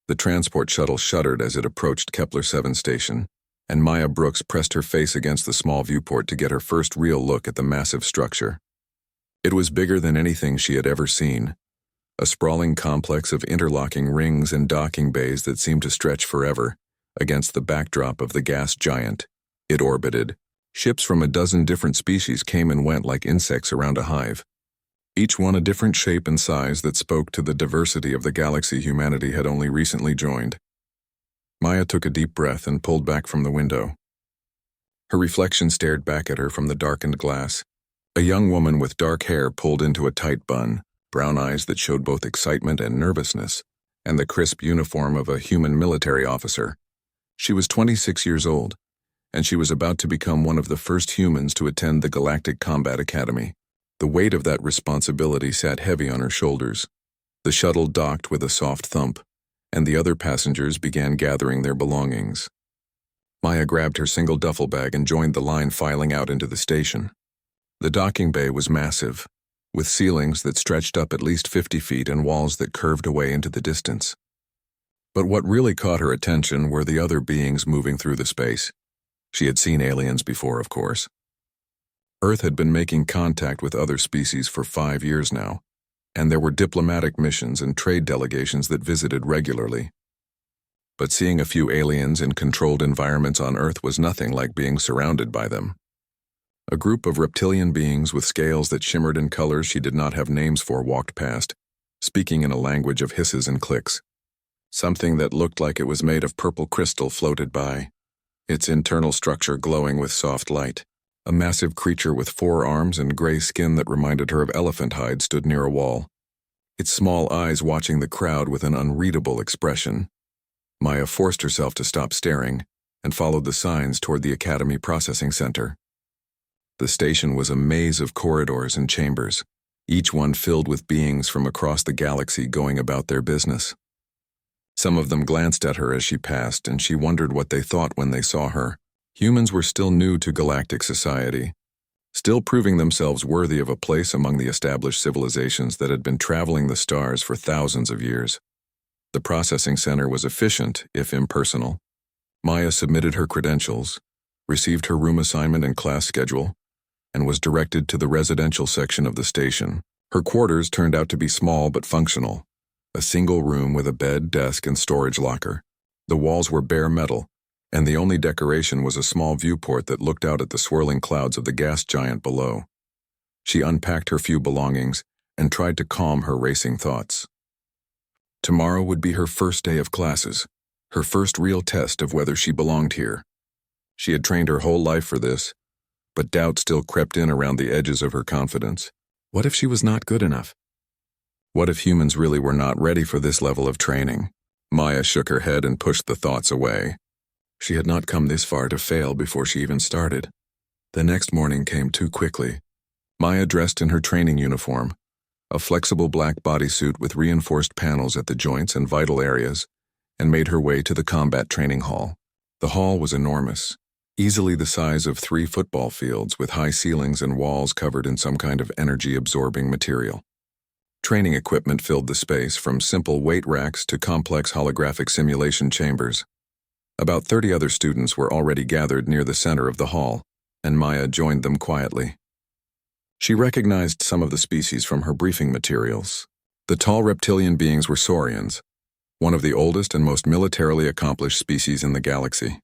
The transport shuttle shuddered as it approached Kepler 7 station, and Maya Brooks pressed her face against the small viewport to get her first real look at the massive structure. It was bigger than anything she had ever seen, a sprawling complex of interlocking rings and docking bays that seemed to stretch forever against the backdrop of the gas giant it orbited. Ships from a dozen different species came and went like insects around a hive, each one a different shape and size that spoke to the diversity of the galaxy humanity had only recently joined. Maya took a deep breath and pulled back from the window. Her reflection stared back at her from the darkened glass. A young woman with dark hair pulled into a tight bun, brown eyes that showed both excitement and nervousness, and the crisp uniform of a human military officer. She was 26 years old, and she was about to become one of the first humans to attend the Galactic Combat Academy. The weight of that responsibility sat heavy on her shoulders. The shuttle docked with a soft thump, and the other passengers began gathering their belongings. Maya grabbed her single duffel bag and joined the line filing out into the station. The docking bay was massive, with ceilings that stretched up at least 50 feet and walls that curved away into the distance. But what really caught her attention were the other beings moving through the space. She had seen aliens before, of course. Earth had been making contact with other species for 5 years now, and there were diplomatic missions and trade delegations that visited regularly. But seeing a few aliens in controlled environments on Earth was nothing like being surrounded by them. A group of reptilian beings with scales that shimmered in colors she did not have names for walked past, speaking in a language of hisses and clicks. Something that looked like it was made of purple crystal floated by, its internal structure glowing with soft light. A massive creature with 4 arms and gray skin that reminded her of elephant hide stood near a wall, its small eyes watching the crowd with an unreadable expression. Maya forced herself to stop staring and followed the signs toward the Academy Processing Center. The station was a maze of corridors and chambers, each one filled with beings from across the galaxy going about their business. Some of them glanced at her as she passed, and she wondered what they thought when they saw her. Humans were still new to galactic society, still proving themselves worthy of a place among the established civilizations that had been traveling the stars for thousands of years. The processing center was efficient, if impersonal. Maya submitted her credentials, received her room assignment and class schedule, and was directed to the residential section of the station. Her quarters turned out to be small but functional, a single room with a bed, desk, and storage locker. The walls were bare metal, and the only decoration was a small viewport that looked out at the swirling clouds of the gas giant below. She unpacked her few belongings and tried to calm her racing thoughts. Tomorrow would be her first day of classes, her first real test of whether she belonged here. She had trained her whole life for this, but doubt still crept in around the edges of her confidence. What if she was not good enough? What if humans really were not ready for this level of training? Maya shook her head and pushed the thoughts away. She had not come this far to fail before she even started. The next morning came too quickly. Maya dressed in her training uniform, a flexible black bodysuit with reinforced panels at the joints and vital areas, and made her way to the combat training hall. The hall was enormous, easily the size of 3 football fields with high ceilings and walls covered in some kind of energy-absorbing material. Training equipment filled the space, from simple weight racks to complex holographic simulation chambers. About 30 other students were already gathered near the center of the hall, and Maya joined them quietly. She recognized some of the species from her briefing materials. The tall reptilian beings were saurians, one of the oldest and most militarily accomplished species in the galaxy.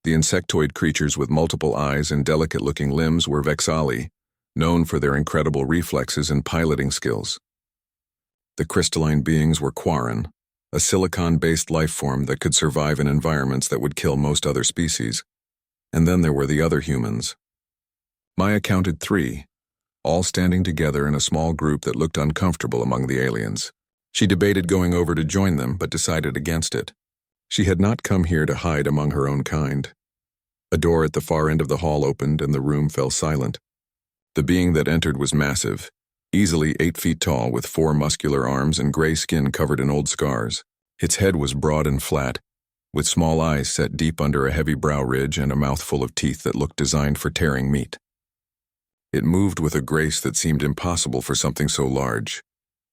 The insectoid creatures with multiple eyes and delicate-looking limbs were Vexali, known for their incredible reflexes and piloting skills. The crystalline beings were Quarren, a silicon-based life form that could survive in environments that would kill most other species. And then there were the other humans. Maya counted 3, all standing together in a small group that looked uncomfortable among the aliens. She debated going over to join them, but decided against it. She had not come here to hide among her own kind. A door at the far end of the hall opened and the room fell silent. The being that entered was massive, easily 8 feet tall with 4 muscular arms and gray skin covered in old scars. Its head was broad and flat, with small eyes set deep under a heavy brow ridge and a mouth full of teeth that looked designed for tearing meat. It moved with a grace that seemed impossible for something so large,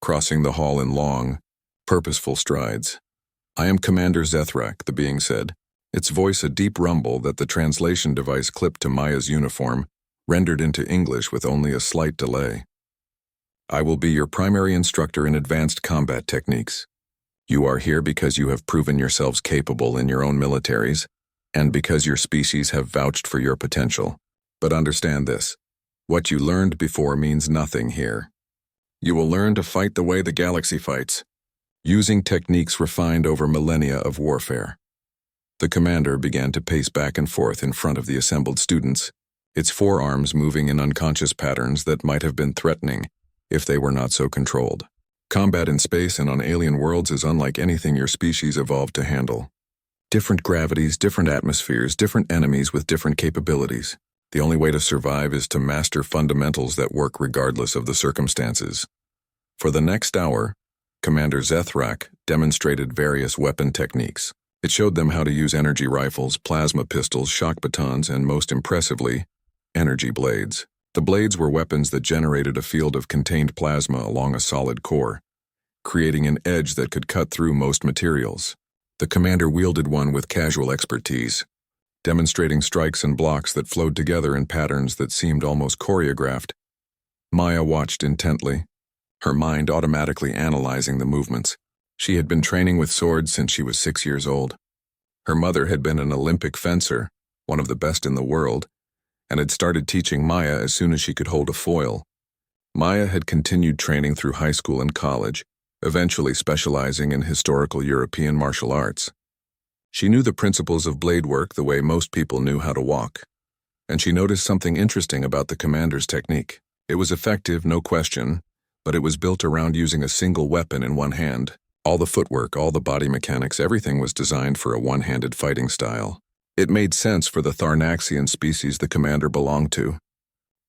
crossing the hall in long, purposeful strides. "I am Commander Zethrak," the being said, its voice a deep rumble that the translation device clipped to Maya's uniform, rendered into English with only a slight delay. "I will be your primary instructor in advanced combat techniques. You are here because you have proven yourselves capable in your own militaries, and because your species have vouched for your potential. But understand this. What you learned before means nothing here. You will learn to fight the way the galaxy fights, using techniques refined over millennia of warfare." The commander began to pace back and forth in front of the assembled students, its forearms moving in unconscious patterns that might have been threatening if they were not so controlled. Combat in space and on alien worlds is unlike anything your species evolved to handle. Different gravities, different atmospheres, different enemies with different capabilities. The only way to survive is to master fundamentals that work regardless of the circumstances. For the next hour, Commander Zethrak demonstrated various weapon techniques. It showed them how to use energy rifles, plasma pistols, shock batons, and most impressively, energy blades. The blades were weapons that generated a field of contained plasma along a solid core, creating an edge that could cut through most materials. The commander wielded one with casual expertise, demonstrating strikes and blocks that flowed together in patterns that seemed almost choreographed. Maya watched intently, her mind automatically analyzing the movements. She had been training with swords since she was 6 years old. Her mother had been an Olympic fencer, one of the best in the world, and had started teaching Maya as soon as she could hold a foil. Maya had continued training through high school and college, eventually specializing in historical European martial arts. She knew the principles of blade work the way most people knew how to walk, and she noticed something interesting about the commander's technique. It was effective, no question, but it was built around using a single weapon in one hand. All the footwork, all the body mechanics, everything was designed for a one-handed fighting style. It made sense for the Tharnaxian species the commander belonged to.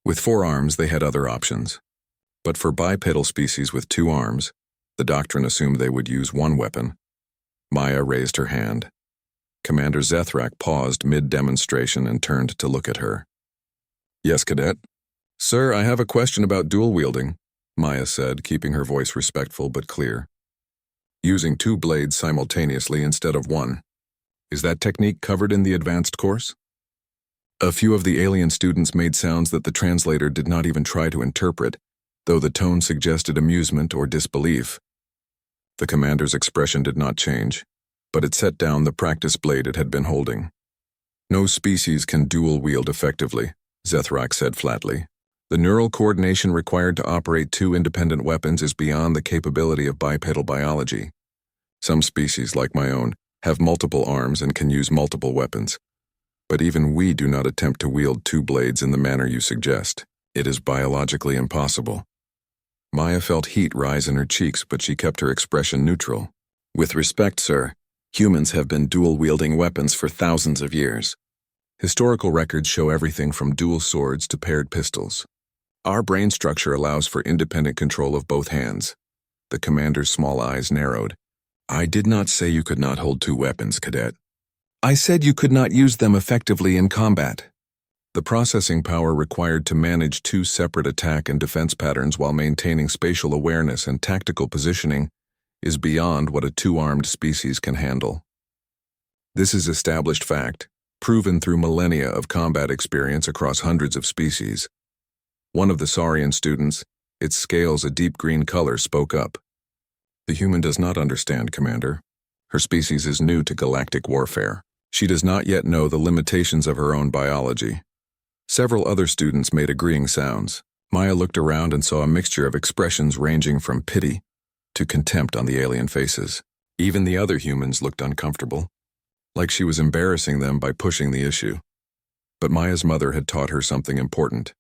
With 4 arms, they had other options. But for bipedal species with 2 arms, the doctrine assumed they would use one weapon. Maya raised her hand. Commander Zethrak paused mid-demonstration and turned to look at her. "Yes, Cadet?" "Sir, I have a question about dual-wielding," Maya said, keeping her voice respectful but clear. "Using 2 blades simultaneously instead of 1. Is that technique covered in the advanced course?" A few of the alien students made sounds that the translator did not even try to interpret, though the tone suggested amusement or disbelief. The commander's expression did not change, but it set down the practice blade it had been holding. "No species can dual-wield effectively," Zethrak said flatly. "The neural coordination required to operate 2 independent weapons is beyond the capability of bipedal biology. Some species, like my own, have multiple arms and can use multiple weapons. But even we do not attempt to wield 2 blades in the manner you suggest. It is biologically impossible." Maya felt heat rise in her cheeks, but she kept her expression neutral. "With respect, sir, humans have been dual-wielding weapons for thousands of years. Historical records show everything from dual swords to paired pistols. Our brain structure allows for independent control of both hands." The commander's small eyes narrowed. "I did not say you could not hold 2 weapons, Cadet. I said you could not use them effectively in combat. The processing power required to manage 2 separate attack and defense patterns while maintaining spatial awareness and tactical positioning is beyond what a 2-armed species can handle. This is established fact, proven through millennia of combat experience across hundreds of species." One of the Saurian students, its scales a deep green color, spoke up. "The human does not understand, Commander. Her species is new to galactic warfare. She does not yet know the limitations of her own biology." Several other students made agreeing sounds. Maya looked around and saw a mixture of expressions ranging from pity to contempt on the alien faces. Even the other humans looked uncomfortable, like she was embarrassing them by pushing the issue. But Maya's mother had taught her something important.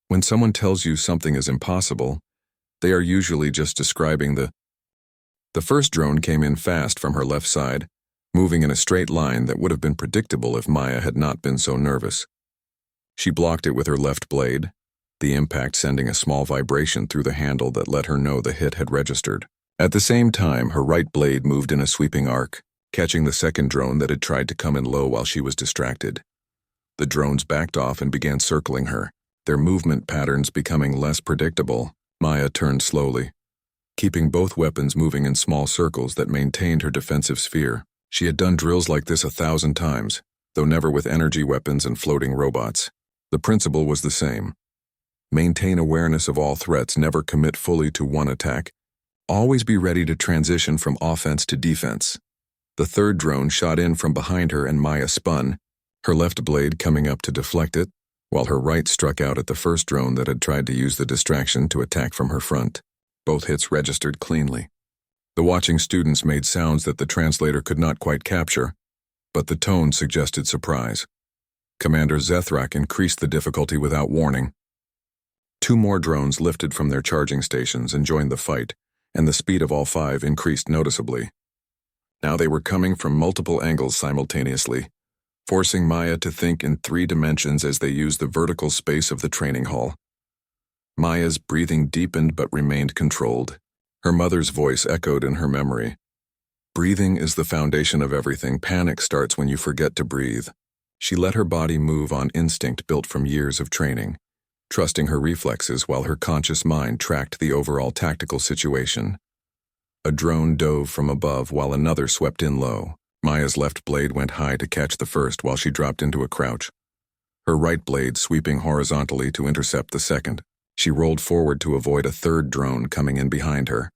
When someone tells you something is impossible, they are usually just describing the first drone came in fast from her left side, moving in a straight line that would have been predictable if Maya had not been so nervous. She blocked it with her left blade, the impact sending a small vibration through the handle that let her know the hit had registered. At the same time, her right blade moved in a sweeping arc, catching the second drone that had tried to come in low while she was distracted. The drones backed off and began circling her, their movement patterns becoming less predictable. Maya turned slowly. keeping both weapons moving in small circles that maintained her defensive sphere. She had done drills like this 1,000 times, though never with energy weapons and floating robots. The principle was the same. Maintain awareness of all threats, never commit fully to one attack. Always be ready to transition from offense to defense. The third drone shot in from behind her and Maya spun, her left blade coming up to deflect it, while her right struck out at the first drone that had tried to use the distraction to attack from her front. Both hits registered cleanly. The watching students made sounds that the translator could not quite capture, but the tone suggested surprise. Commander Zethrak increased the difficulty without warning. 2 more drones lifted from their charging stations and joined the fight, and the speed of all 5 increased noticeably. Now they were coming from multiple angles simultaneously, forcing Maya to think in 3 dimensions as they used the vertical space of the training hall. Maya's breathing deepened but remained controlled. Her mother's voice echoed in her memory. Breathing is the foundation of everything. Panic starts when you forget to breathe. She let her body move on instinct built from years of training, trusting her reflexes while her conscious mind tracked the overall tactical situation. A drone dove from above while another swept in low. Maya's left blade went high to catch the first while she dropped into a crouch, her right blade sweeping horizontally to intercept the second. She rolled forward to avoid a third drone coming in behind her,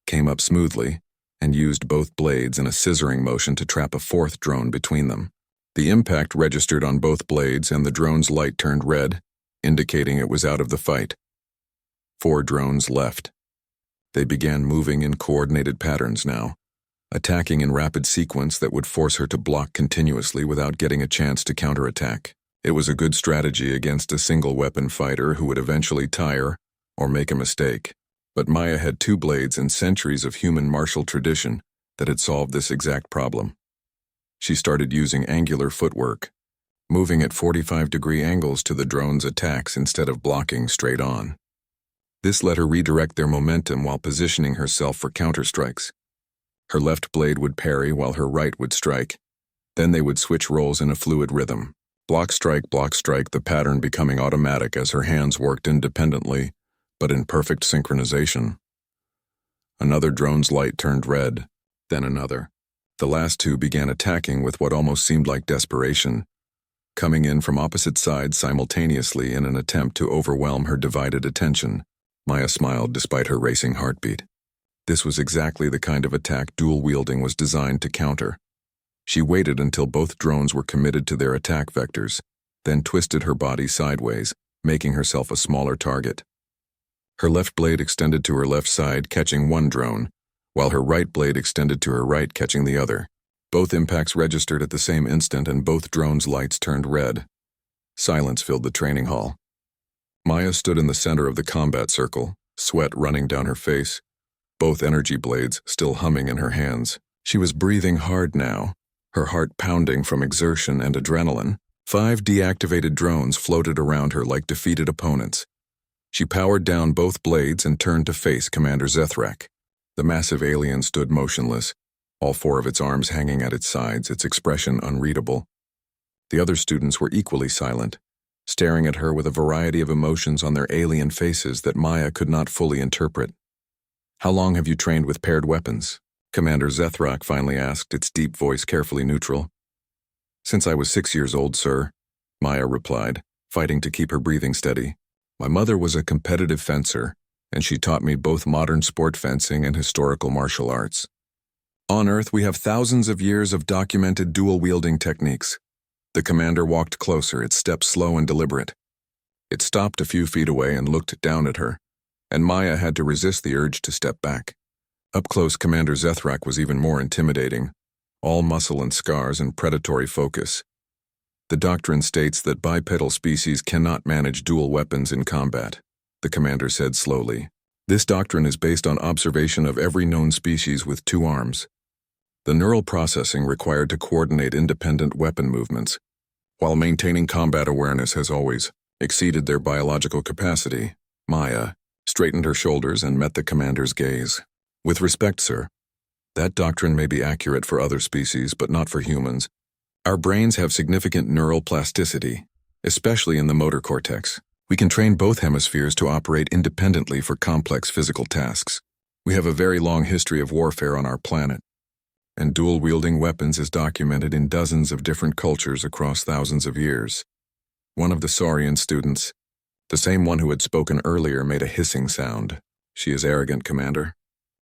came up smoothly, and used both blades in a scissoring motion to trap a fourth drone between them. The impact registered on both blades and the drone's light turned red, indicating it was out of the fight. 4 drones left. They began moving in coordinated patterns now, attacking in rapid sequence that would force her to block continuously without getting a chance to counterattack. It was a good strategy against a single-weapon fighter who would eventually tire or make a mistake. But Maya had 2 blades and centuries of human martial tradition that had solved this exact problem. She started using angular footwork, moving at 45-degree angles to the drone's attacks instead of blocking straight on. This let her redirect their momentum while positioning herself for counterstrikes. Her left blade would parry while her right would strike. Then they would switch roles in a fluid rhythm. Block, strike, the pattern becoming automatic as her hands worked independently, but in perfect synchronization. Another drone's light turned red, then another. The last 2 began attacking with what almost seemed like desperation, coming in from opposite sides simultaneously in an attempt to overwhelm her divided attention. Maya smiled despite her racing heartbeat. This was exactly the kind of attack dual-wielding was designed to counter. She waited until both drones were committed to their attack vectors, then twisted her body sideways, making herself a smaller target. Her left blade extended to her left side, catching one drone, while her right blade extended to her right, catching the other. Both impacts registered at the same instant and both drones' lights turned red. Silence filled the training hall. Maya stood in the center of the combat circle, sweat running down her face, both energy blades still humming in her hands. She was breathing hard now, her heart pounding from exertion and adrenaline. 5 deactivated drones floated around her like defeated opponents. She powered down both blades and turned to face Commander Zethrak. The massive alien stood motionless, all 4 of its arms hanging at its sides, its expression unreadable. The other students were equally silent, staring at her with a variety of emotions on their alien faces that Maya could not fully interpret. "How long have you trained with paired weapons?" Commander Zethrak finally asked, its deep voice carefully neutral. "Since I was 6 years old, sir," Maya replied, fighting to keep her breathing steady. "My mother was a competitive fencer, and she taught me both modern sport fencing and historical martial arts. On Earth, we have thousands of years of documented dual-wielding techniques." The commander walked closer, its steps slow and deliberate. It stopped a few feet away and looked down at her, and Maya had to resist the urge to step back. Up close, Commander Zethrak was even more intimidating, all muscle and scars and predatory focus. "The doctrine states that bipedal species cannot manage dual weapons in combat," the commander said slowly. "This doctrine is based on observation of every known species with 2 arms. The neural processing required to coordinate independent weapon movements, while maintaining combat awareness has always exceeded their biological capacity." Maya straightened her shoulders and met the commander's gaze. "With respect, sir, that doctrine may be accurate for other species, but not for humans. Our brains have significant neural plasticity, especially in the motor cortex. We can train both hemispheres to operate independently for complex physical tasks. We have a very long history of warfare on our planet, and dual-wielding weapons is documented in dozens of different cultures across thousands of years. One of the Saurian students, the same one who had spoken earlier, made a hissing sound. She is arrogant, Commander.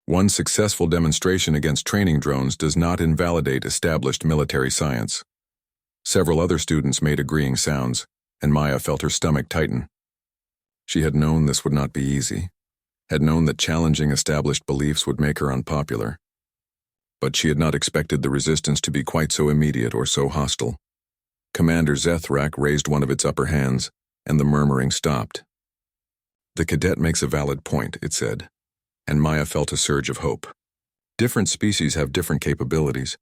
One successful demonstration against training drones does not invalidate established military science. Several other students made agreeing sounds, and Maya felt her stomach tighten. She had known this would not be easy, had known that challenging established beliefs would make her unpopular. But she had not expected the resistance to be quite so immediate or so hostile. Commander Zethrak raised one of its upper hands, and the murmuring stopped. "The cadet makes a valid point," it said, and Maya felt a surge of hope. Different species have different capabilities.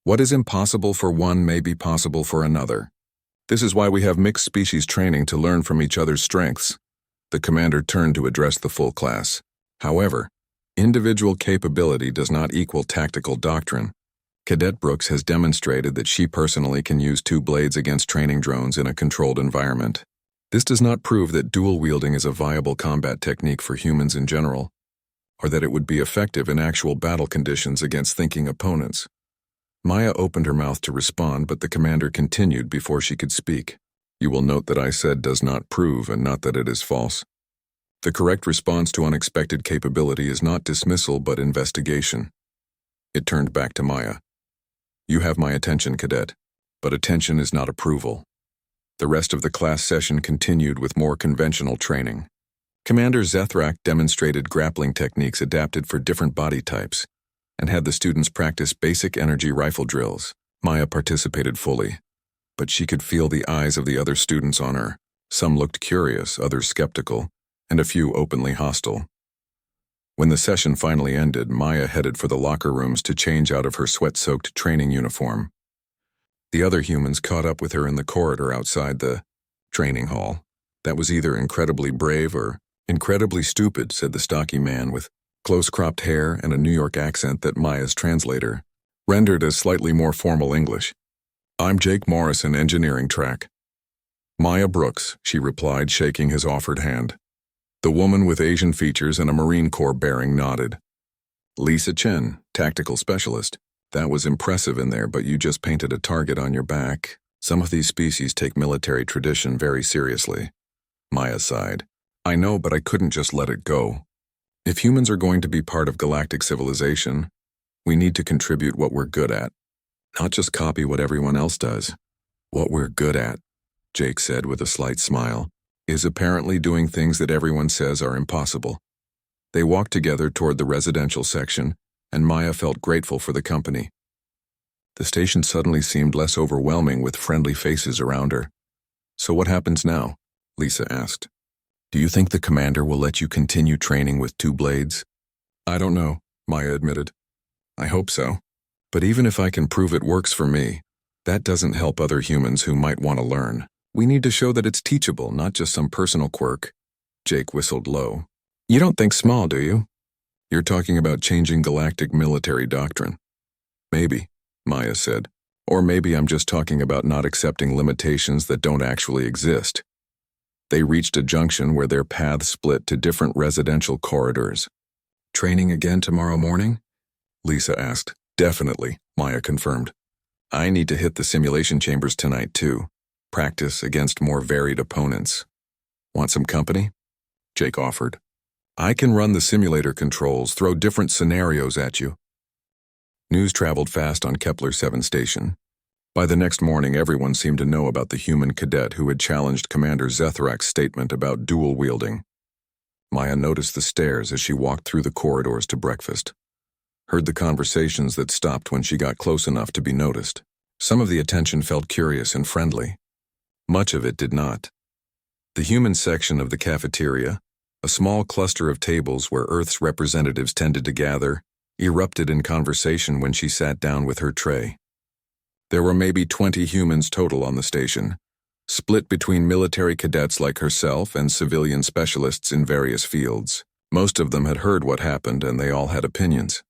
What is impossible for one may be possible for another. This is why we have mixed species training to learn from each other's strengths. The commander turned to address the full class. However, individual capability does not equal tactical doctrine. Cadet Brooks has demonstrated that she personally can use two blades against training drones in a controlled environment. This does not prove that dual-wielding is a viable combat technique for humans in general, or that it would be effective in actual battle conditions against thinking opponents. Maya opened her mouth to respond, but the commander continued before she could speak. "You will note that I said does not prove and not that it is false. The correct response to unexpected capability is not dismissal but investigation." It turned back to Maya. "You have my attention, Cadet, but attention is not approval." The rest of the class session continued with more conventional training. Commander Zethrak demonstrated grappling techniques adapted for different body types and had the students practice basic energy rifle drills. Maya participated fully, but she could feel the eyes of the other students on her. Some looked curious, others skeptical, and a few openly hostile. When the session finally ended, Maya headed for the locker rooms to change out of her sweat-soaked training uniform. The other humans caught up with her in the corridor outside the training hall. "That was either incredibly brave or incredibly stupid," said the stocky man with close-cropped hair and a New York accent that Maya's translator rendered as slightly more formal English. "I'm Jake Morrison, engineering track." "Maya Brooks," she replied, shaking his offered hand. The woman with Asian features and a Marine Corps bearing nodded. "Lisa Chen, tactical specialist. That was impressive in there, but you just painted a target on your back. Some of these species take military tradition very seriously." Maya sighed. "I know, but I couldn't just let it go. If humans are going to be part of galactic civilization, we need to contribute what we're good at, not just copy what everyone else does." "What we're good at," Jake said with a slight smile, "is apparently doing things that everyone says are impossible." They walked together toward the residential section, and Maya felt grateful for the company. The station suddenly seemed less overwhelming with friendly faces around her. "So what happens now?" Lisa asked. "Do you think the commander will let you continue training with two blades?" "I don't know," Maya admitted. "I hope so. But even if I can prove it works for me, that doesn't help other humans who might want to learn. We need to show that it's teachable, not just some personal quirk." Jake whistled low. "You don't think small, do you?" "You're talking about changing galactic military doctrine." "Maybe," Maya said. "Or maybe I'm just talking about not accepting limitations that don't actually exist." They reached a junction where their paths split to different residential corridors. "Training again tomorrow morning?" Lisa asked. "Definitely," Maya confirmed. "I need to hit the simulation chambers tonight too. Practice against more varied opponents." "Want some company?" Jake offered. "I can run the simulator controls, throw different scenarios at you." News traveled fast on Kepler 7 station. By the next morning, everyone seemed to know about the human cadet who had challenged Commander Zethrak's statement about dual-wielding. Maya noticed the stares as she walked through the corridors to breakfast. Heard the conversations that stopped when she got close enough to be noticed. Some of the attention felt curious and friendly. Much of it did not. The human section of the cafeteria, a small cluster of tables where Earth's representatives tended to gather, erupted in conversation when she sat down with her tray. There were maybe 20 humans total on the station, split between military cadets like herself and civilian specialists in various fields. Most of them had heard what happened, and they all had opinions.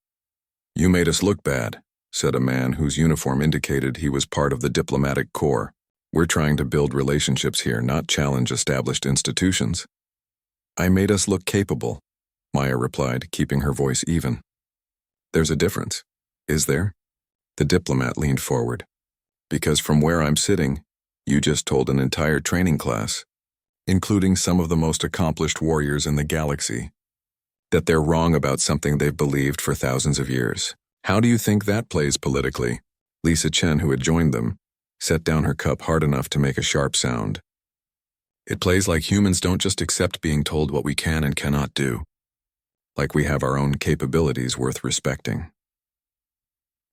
"You made us look bad," said a man whose uniform indicated he was part of the diplomatic corps. "We're trying to build relationships here, not challenge established institutions." "I made us look capable," Maya replied, keeping her voice even. There's a difference, is there? The diplomat leaned forward. Because from where I'm sitting, you just told an entire training class, including some of the most accomplished warriors in the galaxy, that they're wrong about something they've believed for thousands of years. How do you think that plays politically? Lisa Chen, who had joined them, set down her cup hard enough to make a sharp sound. It plays like humans don't just accept being told what we can and cannot do. Like we have our own capabilities worth respecting.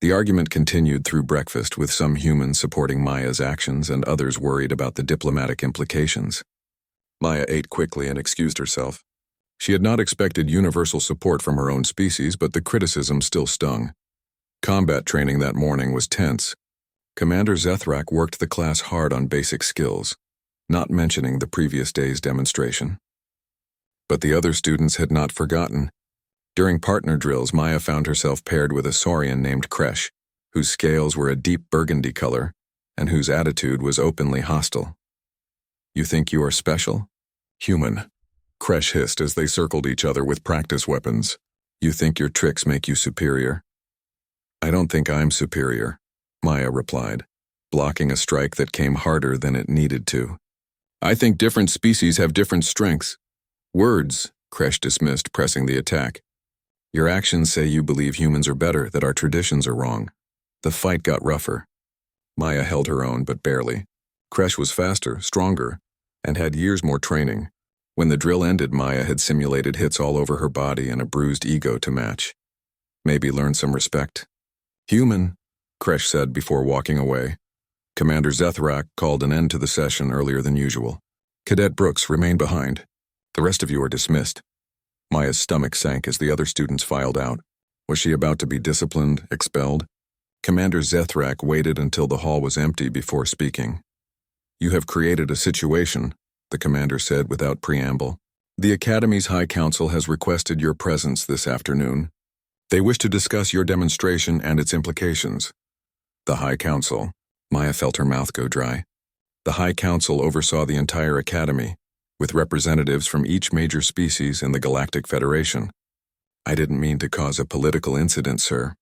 The argument continued through breakfast, with some humans supporting Maya's actions and others worried about the diplomatic implications. Maya ate quickly and excused herself. She had not expected universal support from her own species, but the criticism still stung. Combat training that morning was tense. Commander Zethrak worked the class hard on basic skills, not mentioning the previous day's demonstration. But the other students had not forgotten. During partner drills, Maya found herself paired with a Saurian named Kresh, whose scales were a deep burgundy color, and whose attitude was openly hostile. You think you are special? Human, Kresh hissed as they circled each other with practice weapons. You think your tricks make you superior? I don't think I'm superior, Maya replied, blocking a strike that came harder than it needed to. I think different species have different strengths. Words, Kresh dismissed, pressing the attack. Your actions say you believe humans are better, that our traditions are wrong. The fight got rougher. Maya held her own, but barely. Kresh was faster, stronger, and had years more training. When the drill ended, Maya had simulated hits all over her body and a bruised ego to match. Maybe learn some respect. Human, Kresh said before walking away. Commander Zethrak called an end to the session earlier than usual. Cadet Brooks, remain behind. The rest of you are dismissed. Maya's stomach sank as the other students filed out. Was she about to be disciplined, expelled? Commander Zethrak waited until the hall was empty before speaking. You have created a situation, the commander said without preamble. The Academy's High Council has requested your presence this afternoon. They wish to discuss your demonstration and its implications. The High Council. Maya felt her mouth go dry. The High Council oversaw the entire Academy, with representatives from each major species in the Galactic Federation. I didn't mean to cause a political incident, sir.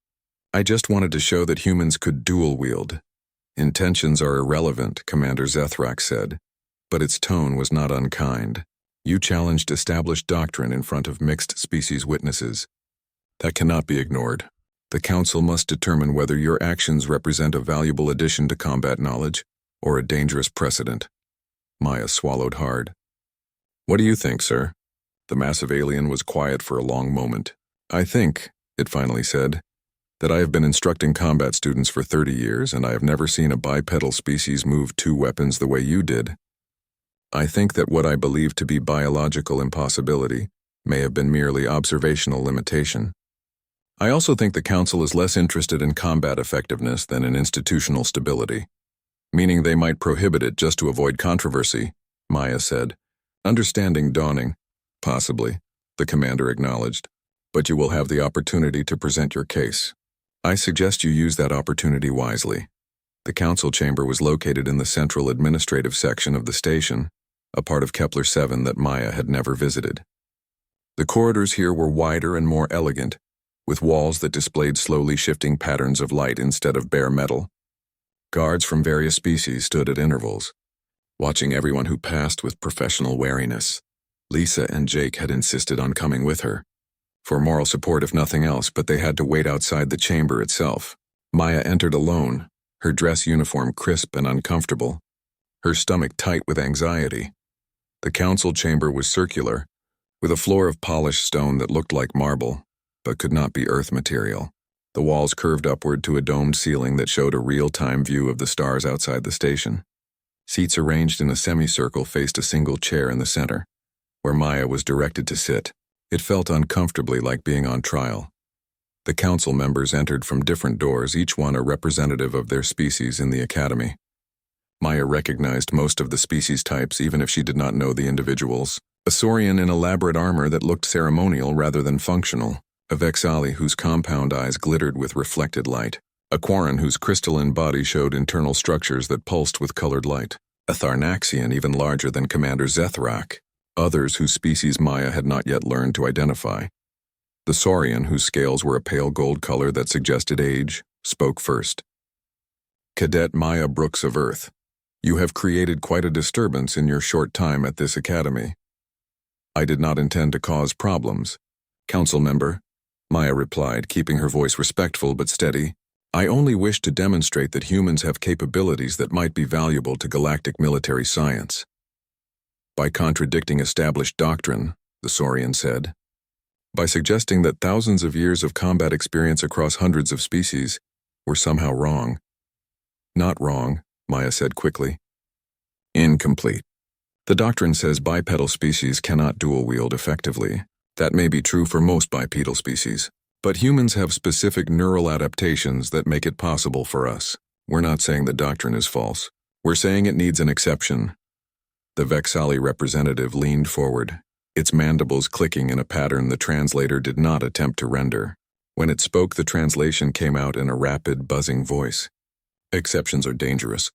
I just wanted to show that humans could dual-wield. Intentions are irrelevant, Commander Zethrak said, but its tone was not unkind. You challenged established doctrine in front of mixed-species witnesses. That cannot be ignored. The Council must determine whether your actions represent a valuable addition to combat knowledge or a dangerous precedent. Maya swallowed hard. What do you think, sir? The massive alien was quiet for a long moment. I think, it finally said, that I have been instructing combat students for 30 years, and I have never seen a bipedal species move two weapons the way you did. I think that what I believe to be biological impossibility may have been merely observational limitation. I also think the Council is less interested in combat effectiveness than in institutional stability, meaning they might prohibit it just to avoid controversy, Maya said. Understanding dawning. Possibly, the commander acknowledged, but you will have the opportunity to present your case. I suggest you use that opportunity wisely. The council chamber was located in the central administrative section of the station, a part of Kepler 7 that Maya had never visited. The corridors here were wider and more elegant, with walls that displayed slowly shifting patterns of light instead of bare metal. Guards from various species stood at intervals, watching everyone who passed with professional wariness. Lisa and Jake had insisted on coming with her, for moral support if nothing else, but they had to wait outside the chamber itself. Maya entered alone, her dress uniform crisp and uncomfortable, her stomach tight with anxiety. The council chamber was circular, with a floor of polished stone that looked like marble, but could not be earth material. The walls curved upward to a domed ceiling that showed a real-time view of the stars outside the station. Seats arranged in a semicircle faced a single chair in the center, where Maya was directed to sit. It felt uncomfortably like being on trial. The council members entered from different doors, each one a representative of their species in the academy. Maya recognized most of the species types even if she did not know the individuals. A Saurian in elaborate armor that looked ceremonial rather than functional. A Vexali whose compound eyes glittered with reflected light. A Quarren whose crystalline body showed internal structures that pulsed with colored light. A Tharnaxian even larger than Commander Zethrak. others whose species Maya had not yet learned to identify. The saurian, whose scales were a pale gold color that suggested age, spoke first. Cadet Maya Brooks of Earth, you have created quite a disturbance in your short time at this academy. I did not intend to cause problems. Council member, Maya replied, keeping her voice respectful but steady. I only wish to demonstrate that humans have capabilities that might be valuable to galactic military science. By contradicting established doctrine, the saurian said. By suggesting that thousands of years of combat experience across hundreds of species were somehow wrong. Not wrong, Maya said quickly. Incomplete. The doctrine says bipedal species cannot dual-wield effectively. That may be true for most bipedal species. But humans have specific neural adaptations that make it possible for us. We're not saying the doctrine is false. We're saying it needs an exception. The Vexali representative leaned forward, its mandibles clicking in a pattern the translator did not attempt to render. When it spoke, the translation came out in a rapid, buzzing voice. Exceptions are dangerous.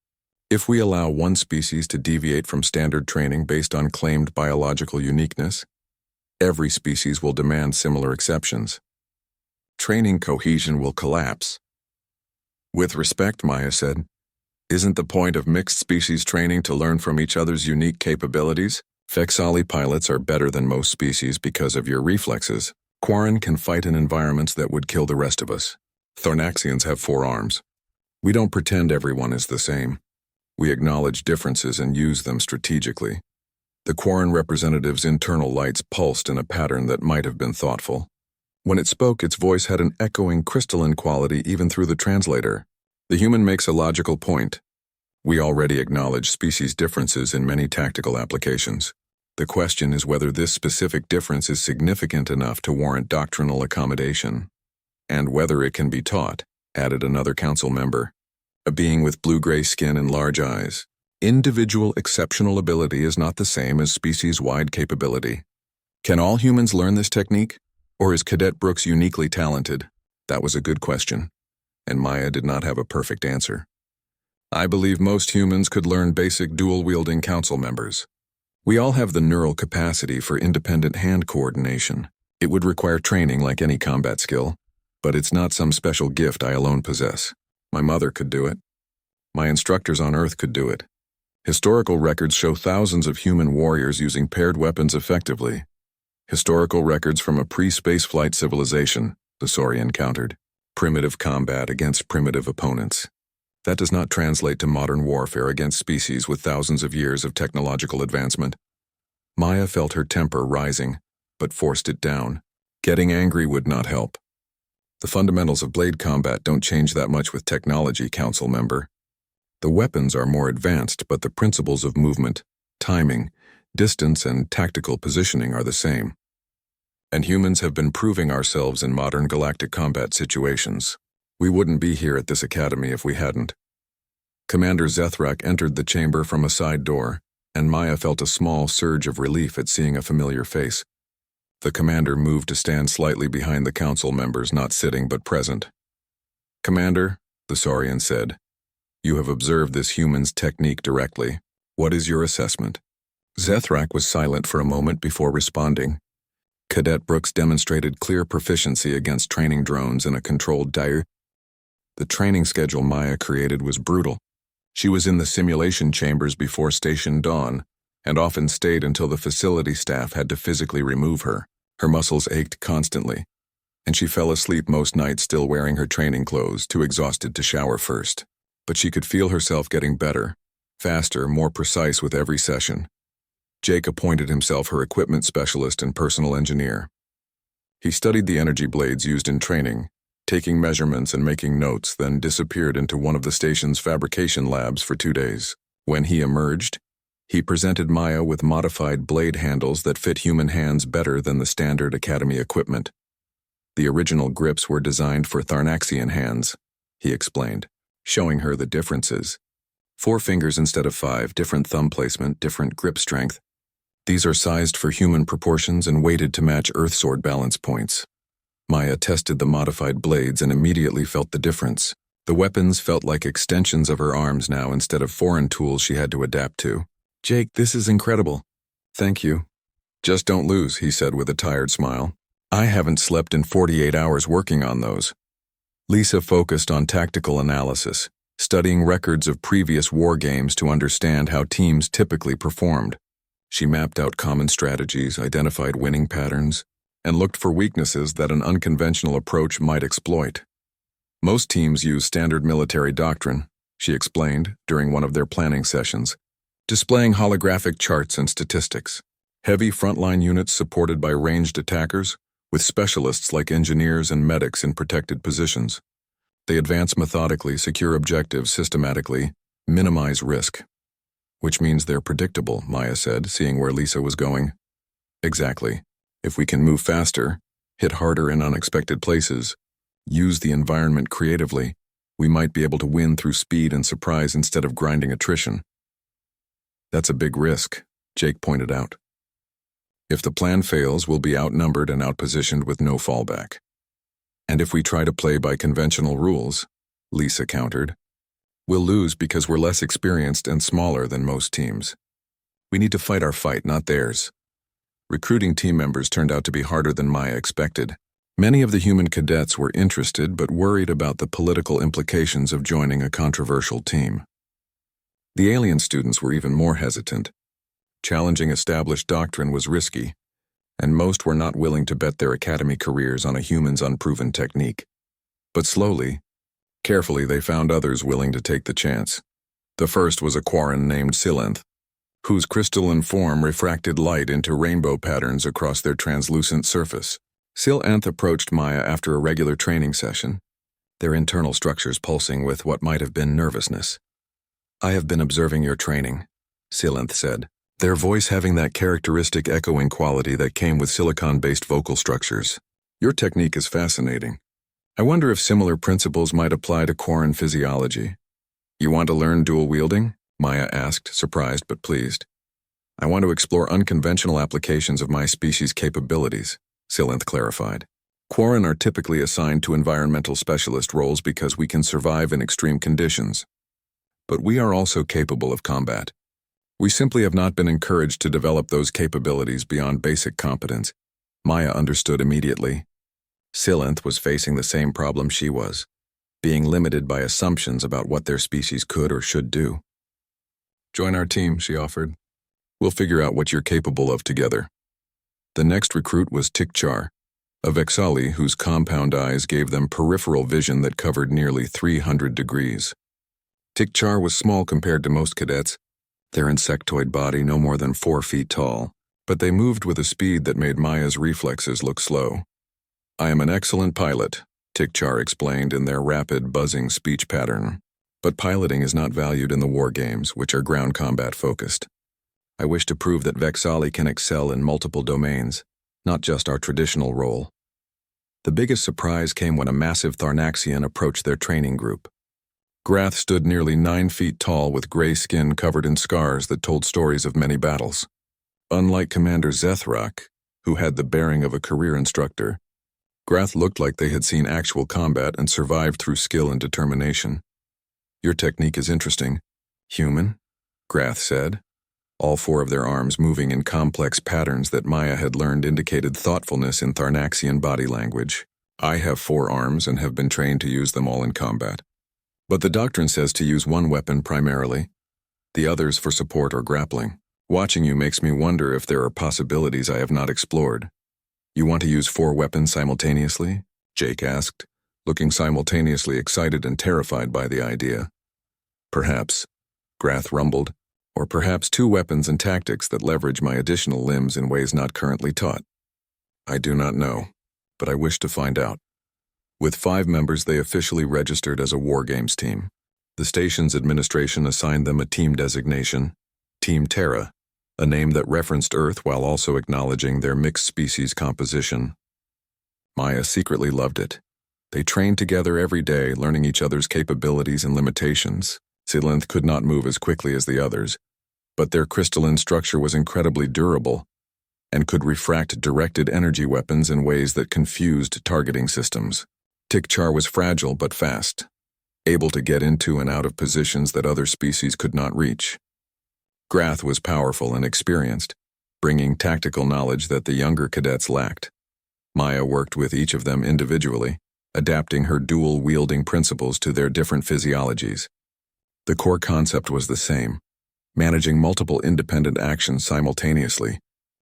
If we allow one species to deviate from standard training based on claimed biological uniqueness, every species will demand similar exceptions. Training cohesion will collapse. With respect, Maya said, isn't the point of mixed species training to learn from each other's unique capabilities? Vexali pilots are better than most species because of your reflexes. Quarren can fight in environments that would kill the rest of us. Tharnaxians have 4 arms. We don't pretend everyone is the same. We acknowledge differences and use them strategically. The Quarren representative's internal lights pulsed in a pattern that might have been thoughtful. When it spoke, its voice had an echoing crystalline quality even through the translator. The human makes a logical point. We already acknowledge species differences in many tactical applications. The question is whether this specific difference is significant enough to warrant doctrinal accommodation. And whether it can be taught, added another council member. A being with blue-gray skin and large eyes. Individual exceptional ability is not the same as species-wide capability. Can all humans learn this technique? Or is Cadet Brooks uniquely talented? That was a good question, and Maya did not have a perfect answer. I believe most humans could learn basic dual-wielding council members. We all have the neural capacity for independent hand coordination. It would require training like any combat skill, but it's not some special gift I alone possess. My mother could do it. My instructors on Earth could do it. Historical records show thousands of human warriors using paired weapons effectively. Historical records from a pre-spaceflight civilization, the saurian countered. Primitive combat against primitive opponents. That does not translate to modern warfare against species with thousands of years of technological advancement. Maya felt her temper rising, but forced it down. Getting angry would not help. The fundamentals of blade combat don't change that much with technology, council member. The weapons are more advanced, but the principles of movement, timing, distance, and tactical positioning are the same. And humans have been proving ourselves in modern galactic combat situations. We wouldn't be here at this academy if we hadn't. Commander Zethrak entered the chamber from a side door, and Maya felt a small surge of relief at seeing a familiar face. The commander moved to stand slightly behind the council members not sitting but present. Commander, the saurian said, you have observed this human's technique directly. What is your assessment? Zethrak was silent for a moment before responding. Cadet Brooks demonstrated clear proficiency against training drones in a controlled dire. The training schedule Maya created was brutal. She was in the simulation chambers before station dawn, and often stayed until the facility staff had to physically remove her. Her muscles ached constantly, and she fell asleep most nights still wearing her training clothes, too exhausted to shower first. But she could feel herself getting better, faster, more precise with every session. Jake appointed himself her equipment specialist and personal engineer. He studied the energy blades used in training, taking measurements and making notes, then disappeared into one of the station's fabrication labs for 2 days. When he emerged, he presented Maya with modified blade handles that fit human hands better than the standard Academy equipment. The original grips were designed for Tharnaxian hands, he explained, showing her the differences. 4 fingers instead of 5, different thumb placement, different grip strength. These are sized for human proportions and weighted to match Earth sword balance points. Maya tested the modified blades and immediately felt the difference. The weapons felt like extensions of her arms now instead of foreign tools she had to adapt to. Jake, this is incredible. Thank you, Just don't lose, he said with a tired smile. I haven't slept in 48 hours working on those. Lisa focused on tactical analysis, studying records of previous war games to understand how teams typically performed. She mapped out common strategies, identified winning patterns, and looked for weaknesses that an unconventional approach might exploit. Most teams use standard military doctrine, she explained during one of their planning sessions, displaying holographic charts and statistics. Heavy frontline units supported by ranged attackers, with specialists like engineers and medics in protected positions. They advance methodically, secure objectives systematically, minimize risk. Which means they're predictable, Maya said, seeing where Lisa was going. Exactly. If we can move faster, hit harder in unexpected places, use the environment creatively, we might be able to win through speed and surprise instead of grinding attrition. That's a big risk, Jake pointed out. If the plan fails, we'll be outnumbered and outpositioned with no fallback. And if we try to play by conventional rules, Lisa countered, we'll lose because we're less experienced and smaller than most teams. We need to fight our fight, not theirs. Recruiting team members turned out to be harder than Maya expected. Many of the human cadets were interested but worried about the political implications of joining a controversial team. The alien students were even more hesitant. Challenging established doctrine was risky, and most were not willing to bet their academy careers on a human's unproven technique. But slowly, carefully, they found others willing to take the chance. The first was a Quarren named Silenth, whose crystalline form refracted light into rainbow patterns across their translucent surface. Silenth approached Maya after a regular training session, their internal structures pulsing with what might have been nervousness. I have been observing your training, Silenth said, their voice having that characteristic echoing quality that came with silicon-based vocal structures. Your technique is fascinating. I wonder if similar principles might apply to Quarren physiology. You want to learn dual-wielding? Maya asked, surprised but pleased. I want to explore unconventional applications of my species' capabilities, Silenth clarified. Quarren are typically assigned to environmental specialist roles because we can survive in extreme conditions. But we are also capable of combat. We simply have not been encouraged to develop those capabilities beyond basic competence. Maya understood immediately. Silenth was facing the same problem she was, being limited by assumptions about what their species could or should do. Join our team, she offered. We'll figure out what you're capable of together. The next recruit was Tikchar, a Vexali whose compound eyes gave them peripheral vision that covered nearly 300 degrees. Tikchar was small compared to most cadets, their insectoid body no more than 4 feet tall, but they moved with a speed that made Maya's reflexes look slow. I am an excellent pilot, Tikchar explained in their rapid, buzzing speech pattern. But piloting is not valued in the war games, which are ground combat focused. I wish to prove that Vexali can excel in multiple domains, not just our traditional role. The biggest surprise came when a massive Tharnaxian approached their training group. Grath stood nearly 9 feet tall with gray skin covered in scars that told stories of many battles. Unlike Commander Zethrak, who had the bearing of a career instructor, Grath looked like they had seen actual combat and survived through skill and determination. Your technique is interesting. Human, Grath said, all 4 of their arms moving in complex patterns that Maya had learned indicated thoughtfulness in Tharnaxian body language. I have 4 arms and have been trained to use them all in combat. But the doctrine says to use one weapon primarily, the others for support or grappling. Watching you makes me wonder if there are possibilities I have not explored. You want to use 4 weapons simultaneously? Jake asked, looking simultaneously excited and terrified by the idea. Perhaps, Grath rumbled, or perhaps 2 weapons and tactics that leverage my additional limbs in ways not currently taught. I do not know, but I wish to find out. With 5 members, they officially registered as a War Games team. The station's administration assigned them a team designation, Team Terra, a name that referenced Earth while also acknowledging their mixed species composition. Maya secretly loved it. They trained together every day, learning each other's capabilities and limitations. Silenth could not move as quickly as the others, but their crystalline structure was incredibly durable and could refract directed energy weapons in ways that confused targeting systems. Tikchar was fragile but fast, able to get into and out of positions that other species could not reach. Grath was powerful and experienced, bringing tactical knowledge that the younger cadets lacked. Maya worked with each of them individually, adapting her dual-wielding principles to their different physiologies. The core concept was the same, managing multiple independent actions simultaneously,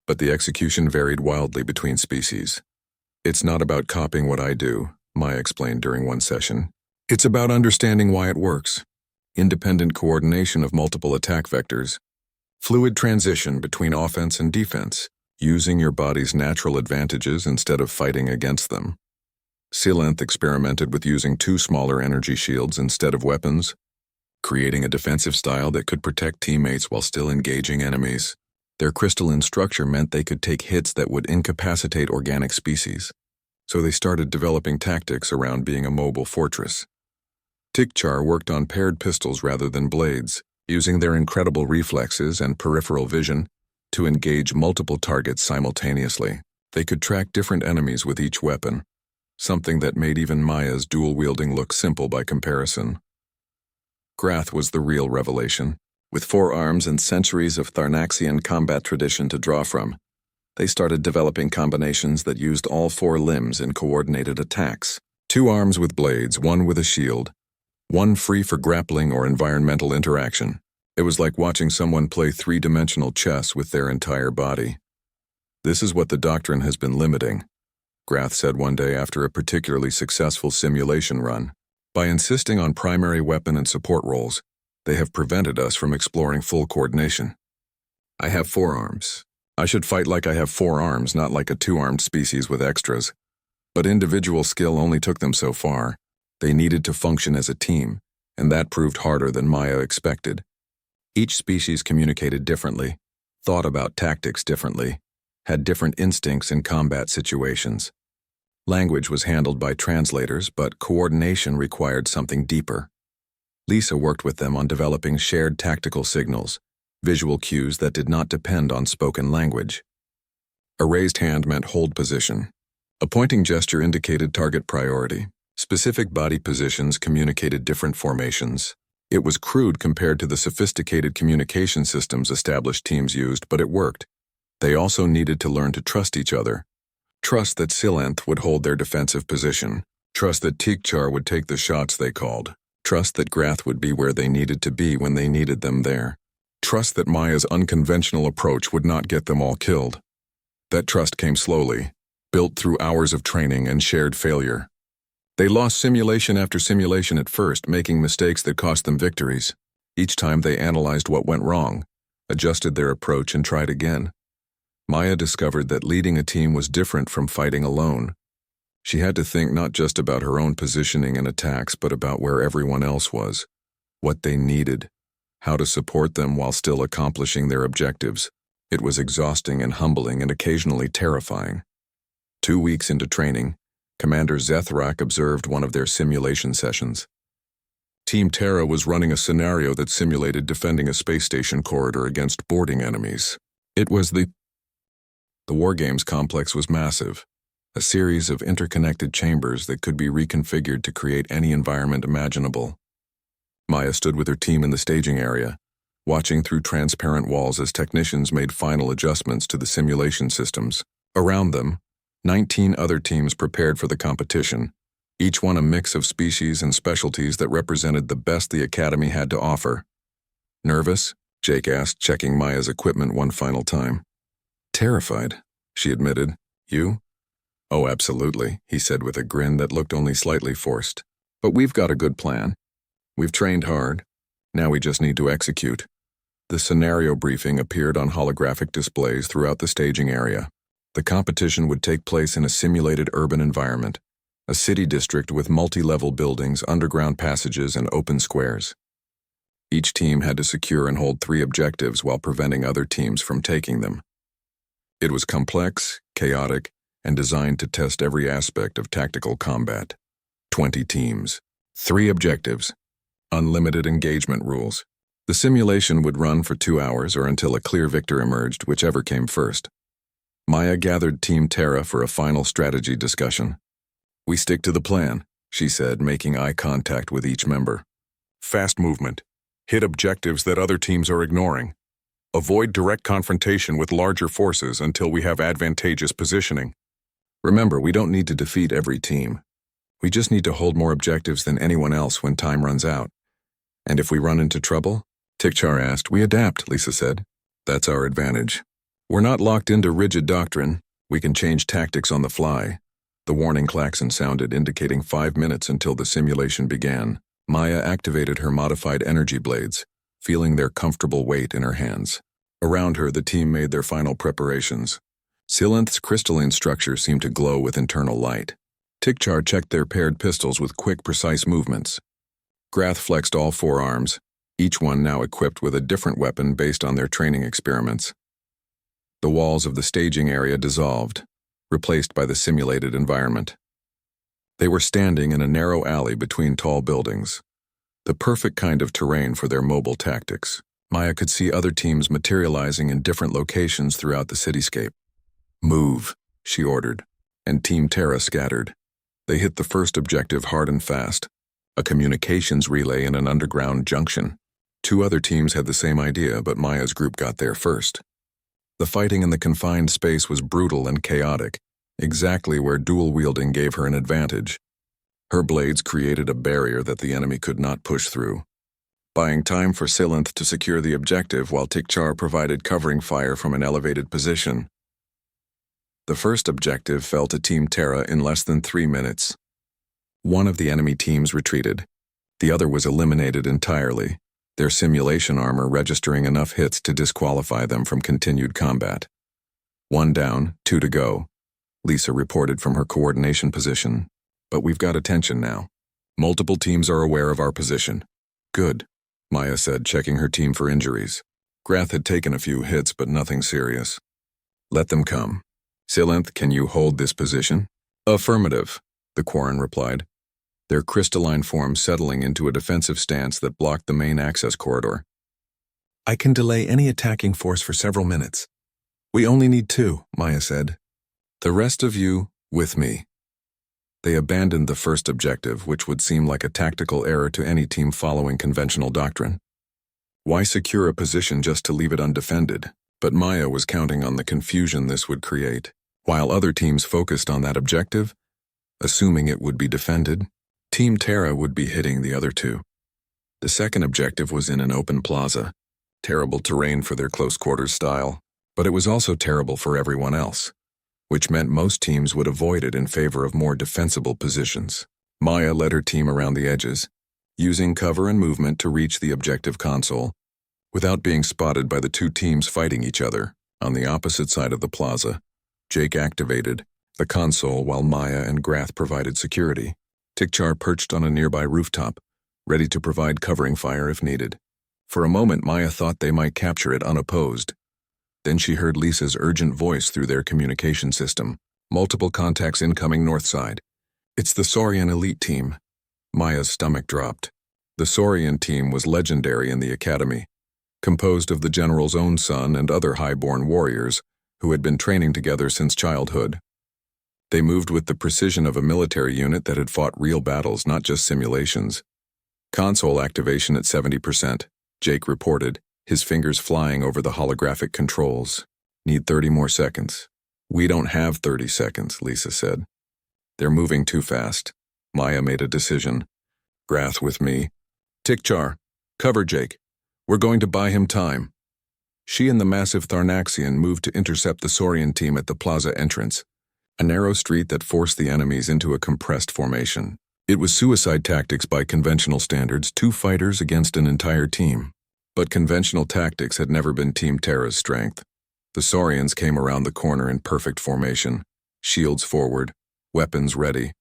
but the execution varied wildly between species. "It's not about copying what I do," Maya explained during one session. "It's about understanding why it works. Independent coordination of multiple attack vectors, fluid transition between offense and defense, using your body's natural advantages instead of fighting against them." Silenth experimented with using 2 smaller energy shields instead of weapons, creating a defensive style that could protect teammates while still engaging enemies. Their crystalline structure meant they could take hits that would incapacitate organic species, so they started developing tactics around being a mobile fortress. Tikchar worked on paired pistols rather than blades, using their incredible reflexes and peripheral vision to engage multiple targets simultaneously. They could track different enemies with each weapon, something that made even Maya's dual-wielding look simple by comparison. Grath was the real revelation. With 4 arms and centuries of Tharnaxian combat tradition to draw from, they started developing combinations that used all 4 limbs in coordinated attacks. 2 arms with blades, 1 with a shield, 1 free for grappling or environmental interaction. It was like watching someone play 3-dimensional chess with their entire body. "This is what the doctrine has been limiting," Grath said one day after a particularly successful simulation run. "By insisting on primary weapon and support roles, they have prevented us from exploring full coordination. I have 4 arms. I should fight like I have 4 arms, not like a 2-armed species with extras. But individual skill only took them so far. They needed to function as a team, and that proved harder than Maya expected. Each species communicated differently, thought about tactics differently, had different instincts in combat situations. Language was handled by translators, but coordination required something deeper. Lisa worked with them on developing shared tactical signals, visual cues that did not depend on spoken language. A raised hand meant hold position. A pointing gesture indicated target priority. Specific body positions communicated different formations. It was crude compared to the sophisticated communication systems established teams used, but it worked. They also needed to learn to trust each other. Trust that Silenth would hold their defensive position. Trust that Tikchar would take the shots they called. Trust that Grath would be where they needed to be when they needed them there. Trust that Maya's unconventional approach would not get them all killed. That trust came slowly, built through hours of training and shared failure. They lost simulation after simulation at first, making mistakes that cost them victories. Each time they analyzed what went wrong, adjusted their approach, and tried again. Maya discovered that leading a team was different from fighting alone. She had to think not just about her own positioning and attacks, but about where everyone else was, what they needed, how to support them while still accomplishing their objectives. It was exhausting and humbling and occasionally terrifying. 2 weeks into training, Commander Zethrak observed one of their simulation sessions. Team Terra was running a scenario that simulated defending a space station corridor against boarding enemies. It was the Wargames complex was massive, a series of interconnected chambers that could be reconfigured to create any environment imaginable. Maya stood with her team in the staging area, watching through transparent walls as technicians made final adjustments to the simulation systems. Around them, 19 other teams prepared for the competition, each one a mix of species and specialties that represented the best the Academy had to offer. "Nervous?" Jake asked, checking Maya's equipment one final time. "Terrified," she admitted. "You?" "Oh, absolutely," he said with a grin that looked only slightly forced. "But we've got a good plan. We've trained hard. Now we just need to execute." The scenario briefing appeared on holographic displays throughout the staging area. The competition would take place in a simulated urban environment, a city district with multi-level buildings, underground passages, and open squares. Each team had to secure and hold 3 objectives while preventing other teams from taking them. It was complex, chaotic, and designed to test every aspect of tactical combat. 20 teams, 3 objectives, unlimited engagement rules. The simulation would run for 2 hours or until a clear victor emerged, whichever came first. Maya gathered Team Terra for a final strategy discussion. "We stick to the plan," she said, making eye contact with each member. "Fast movement. Hit objectives that other teams are ignoring. Avoid direct confrontation with larger forces until we have advantageous positioning. Remember, we don't need to defeat every team. We just need to hold more objectives than anyone else when time runs out. And if we run into trouble? Tikchar asked. We adapt, Lisa said. That's our advantage. We're not locked into rigid doctrine. We can change tactics on the fly. The warning klaxon sounded, indicating 5 minutes until the simulation began. Maya activated her modified energy blades, feeling their comfortable weight in her hands. Around her, the team made their final preparations. Silinth's crystalline structure seemed to glow with internal light. Tikchar checked their paired pistols with quick, precise movements. Grath flexed all 4 arms, each one now equipped with a different weapon based on their training experiments. The walls of the staging area dissolved, replaced by the simulated environment. They were standing in a narrow alley between tall buildings, the perfect kind of terrain for their mobile tactics. Maya could see other teams materializing in different locations throughout the cityscape. Move, she ordered, and Team Terra scattered. They hit the first objective hard and fast, a communications relay in an underground junction. 2 other teams had the same idea, but Maya's group got there first. The fighting in the confined space was brutal and chaotic, exactly where dual-wielding gave her an advantage. Her blades created a barrier that the enemy could not push through, buying time for Silinth to secure the objective while Tikchar provided covering fire from an elevated position. The first objective fell to Team Terra in less than 3 minutes. One of the enemy teams retreated. The other was eliminated entirely, their simulation armor registering enough hits to disqualify them from continued combat. 1 down, 2 to go, Lisa reported from her coordination position. But we've got attention now. Multiple teams are aware of our position. Good, Maya said, checking her team for injuries. Grath had taken a few hits, but nothing serious. Let them come. Silinth, can you hold this position? Affirmative, the Quarren replied, their crystalline form settling into a defensive stance that blocked the main access corridor. I can delay any attacking force for several minutes. We only need 2, Maya said. The rest of you, with me. They abandoned the first objective, which would seem like a tactical error to any team following conventional doctrine. Why secure a position just to leave it undefended? But Maya was counting on the confusion this would create. While other teams focused on that objective, assuming it would be defended, Team Terra would be hitting the other 2. The second objective was in an open plaza. Terrible terrain for their close-quarters style, but it was also terrible for everyone else, which meant most teams would avoid it in favor of more defensible positions. Maya led her team around the edges, using cover and movement to reach the objective console, without being spotted by the 2 teams fighting each other. On the opposite side of the plaza, Jake activated the console while Maya and Grath provided security. Tikchar perched on a nearby rooftop, ready to provide covering fire if needed. For a moment, Maya thought they might capture it unopposed. Then she heard Lisa's urgent voice through their communication system. Multiple contacts incoming north side. It's the Saurian elite team. Maya's stomach dropped. The Saurian team was legendary in the academy, composed of the general's own son and other high-born warriors who had been training together since childhood. They moved with the precision of a military unit that had fought real battles, not just simulations. Console activation at 70%, Jake reported, his fingers flying over the holographic controls. Need 30 more seconds. We don't have 30 seconds, Lisa said. They're moving too fast. Maya made a decision. Grath with me. Tikchar, cover Jake. We're going to buy him time. She and the massive Tharnaxian moved to intercept the Saurian team at the plaza entrance, a narrow street that forced the enemies into a compressed formation. It was suicide tactics by conventional standards, 2 fighters against an entire team. But conventional tactics had never been Team Terra's strength. The Saurians came around the corner in perfect formation, shields forward, weapons ready.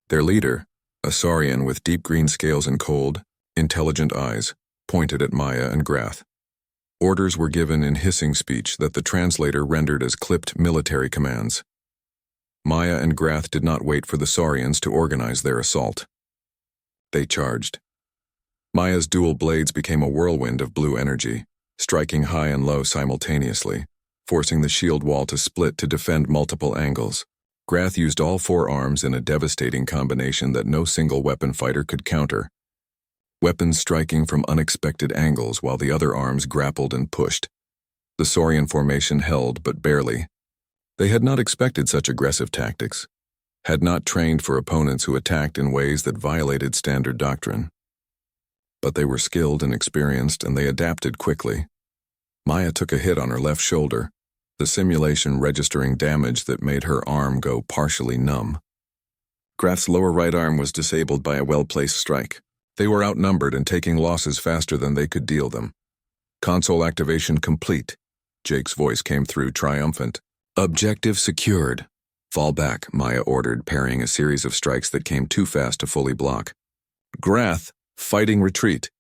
Their leader, a Saurian with deep green scales and cold, intelligent eyes, pointed at Maya and Grath. Orders were given in hissing speech that the translator rendered as clipped military commands. Maya and Grath did not wait for the Saurians to organize their assault. They charged. Maya's dual blades became a whirlwind of blue energy, striking high and low simultaneously, forcing the shield wall to split to defend multiple angles. Grath used all 4 arms in a devastating combination that no single weapon fighter could counter. Weapons striking from unexpected angles while the other arms grappled and pushed, The Saurian formation held, but barely. They had not expected such aggressive tactics, had not trained for opponents who attacked in ways that violated standard doctrine. But they were skilled and experienced, and they adapted quickly. Maya took a hit on her left shoulder, the simulation registering damage that made her arm go partially numb. Grath's lower right arm was disabled by a well-placed strike. They were outnumbered and taking losses faster than they could deal them. Console activation complete. Jake's voice came through, triumphant. Objective secured. Fall back, Maya ordered, parrying a series of strikes that came too fast to fully block. Grath, fighting retreat.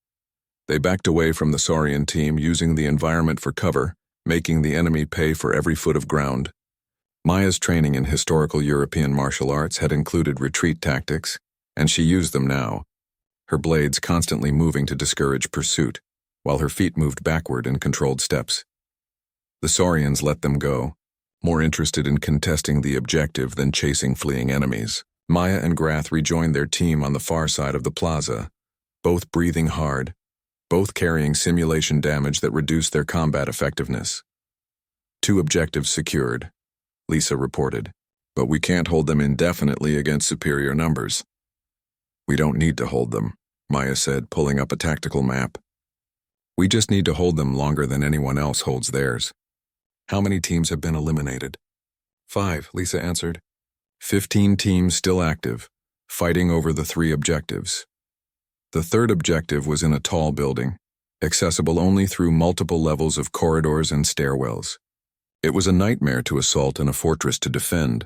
They backed away from the Saurian team, using the environment for cover, making the enemy pay for every foot of ground. Maya's training in historical European martial arts had included retreat tactics, and she used them now, her blades constantly moving to discourage pursuit, while her feet moved backward in controlled steps. The Saurians let them go, more interested in contesting the objective than chasing fleeing enemies. Maya and Grath rejoined their team on the far side of the plaza, both breathing hard, both carrying simulation damage that reduced their combat effectiveness. 2 objectives secured, Lisa reported, but we can't hold them indefinitely against superior numbers. We don't need to hold them, Maya said, pulling up a tactical map. We just need to hold them longer than anyone else holds theirs. How many teams have been eliminated? 5, Lisa answered. 15 teams still active, fighting over the 3 objectives. The 3rd objective was in a tall building, accessible only through multiple levels of corridors and stairwells. It was a nightmare to assault and a fortress to defend,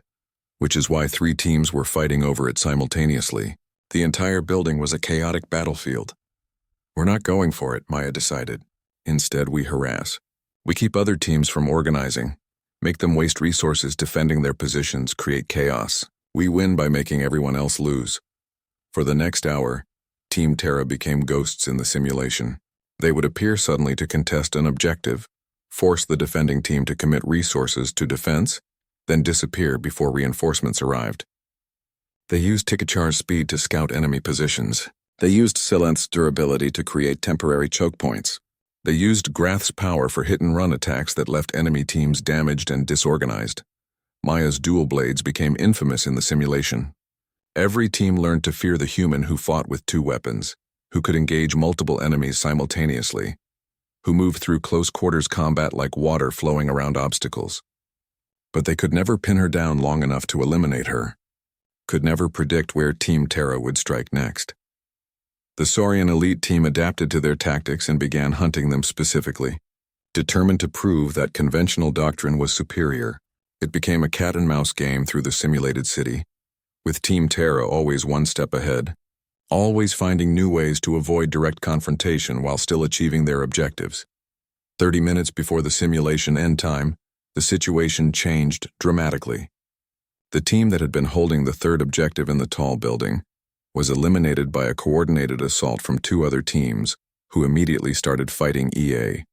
which is why 3 teams were fighting over it simultaneously. The entire building was a chaotic battlefield. We're not going for it, Maya decided. Instead, we harass. We keep other teams from organizing, make them waste resources defending their positions, create chaos. We win by making everyone else lose. For the next hour, Team Terra became ghosts in the simulation. They would appear suddenly to contest an objective, force the defending team to commit resources to defense, then disappear before reinforcements arrived. They used Tikachar's speed to scout enemy positions. They used Silenth's durability to create temporary choke points. They used Grath's power for hit-and-run attacks that left enemy teams damaged and disorganized. Maya's dual blades became infamous in the simulation. Every team learned to fear the human who fought with 2 weapons, who could engage multiple enemies simultaneously, who moved through close-quarters combat like water flowing around obstacles. But they could never pin her down long enough to eliminate her, could never predict where Team Terra would strike next. The Saurian elite team adapted to their tactics and began hunting them specifically. Determined to prove that conventional doctrine was superior, it became a cat-and-mouse game through the simulated city, with Team Terra always one step ahead, always finding new ways to avoid direct confrontation while still achieving their objectives. 30 minutes before the simulation end time, the situation changed dramatically. The team that had been holding the 3rd objective in the tall building was eliminated by a coordinated assault from 2 other teams, who immediately started fighting EA.